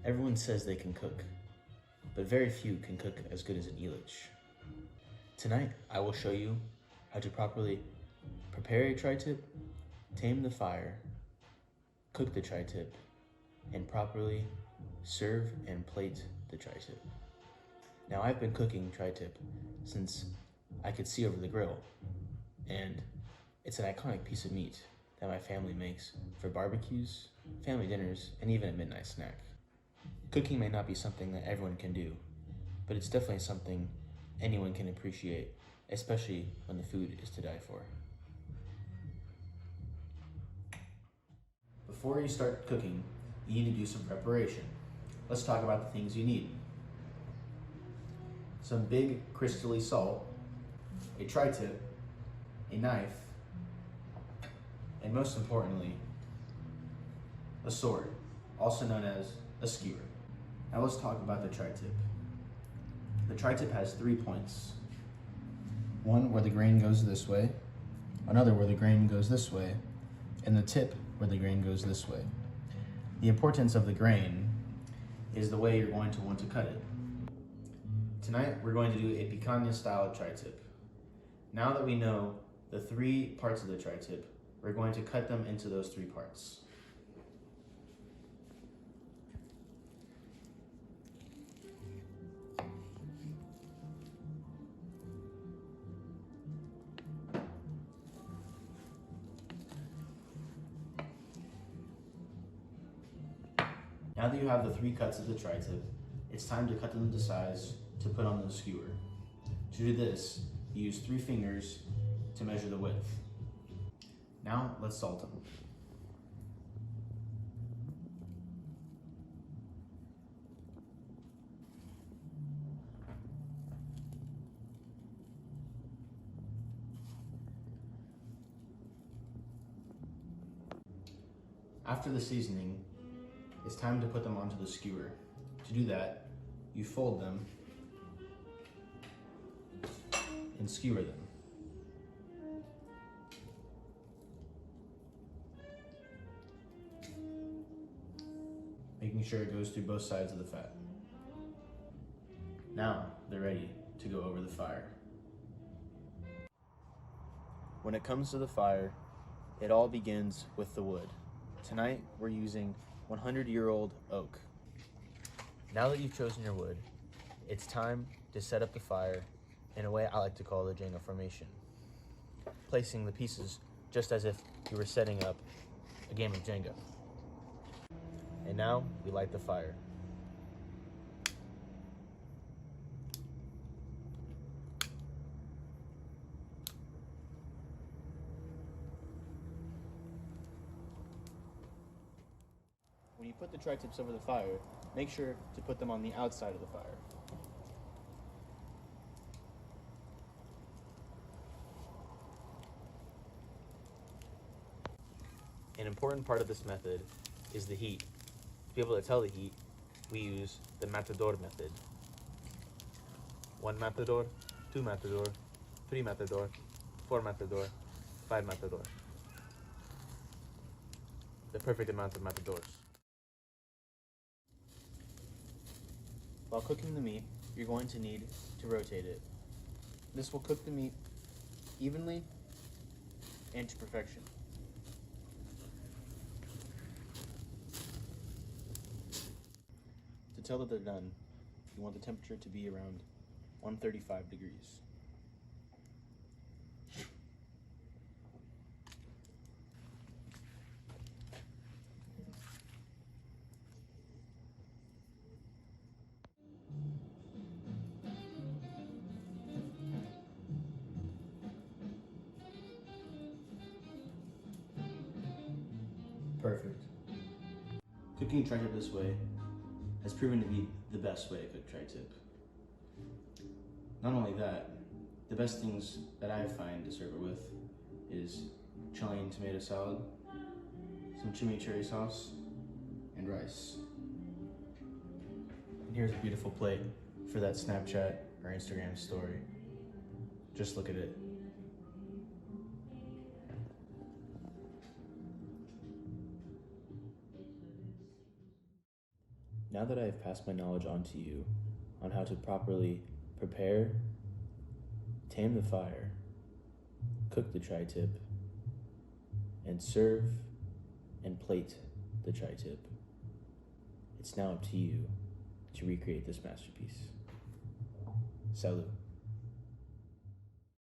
Everyone says they can cook, but very few can cook as good as an Elitch. Tonight, I will show you how to properly prepare a tri-tip, tame the fire, cook the tri-tip, and properly serve and plate the tri-tip. Now, I've been cooking tri-tip since I could see over the grill, and it's an iconic piece of meat that my family makes for barbecues, family dinners, and even a midnight snack. Cooking may not be something that everyone can do, but it's definitely something anyone can appreciate, especially when the food is to die for. Before you start cooking, you need to do some preparation. Let's talk about the things you need. Some big crystally salt, a tri-tip, a knife, and most importantly, a sword, also known as a skewer. Now let's talk about the tri-tip. The tri-tip has 3 points. One where the grain goes this way, another where the grain goes this way, and the tip where the grain goes this way. The importance of the grain is the way you're going to want to cut it. Tonight, we're going to do a picanha style tri-tip. Now that we know the 3 parts of the tri-tip, we're going to cut them into those 3 parts. Now that you have the 3 cuts of the tri-tip, it's time to cut them into size to put on the skewer. To do this, you use 3 fingers to measure the width. Now let's salt them. After the seasoning, it's time to put them onto the skewer. To do that, you fold them and skewer them. Making sure it goes through both sides of the fat. Now they're ready to go over the fire. When it comes to the fire, it all begins with the wood. Tonight, we're using 100-year-old oak. Now that you've chosen your wood, it's time to set up the fire in a way I like to call the Jenga formation. Placing the pieces just as if you were setting up a game of Jenga. And now, we light the fire. When you put the tri-tips over the fire, make sure to put them on the outside of the fire. An important part of this method is the heat. To be able to tell the heat, we use the matador method. 1 matador, 2 matador, 3 matador, 4 matador, 5 matador. The perfect amount of matadors. While cooking the meat, you're going to need to rotate it. This will cook the meat evenly and to perfection. To tell that they're done, you want the temperature to be around 135 degrees. Perfect. Cooking tri-tip this way has proven to be the best way to cook tri-tip. Not only that, the best things that I find to serve it with is Chilean tomato salad, some chimichurri sauce, and rice. And here's a beautiful plate for that Snapchat or Instagram story. Just look at it. Now that I have passed my knowledge on to you on how to properly prepare, tame the fire, cook the tri-tip, and serve and plate the tri-tip, it's now up to you to recreate this masterpiece. Salut.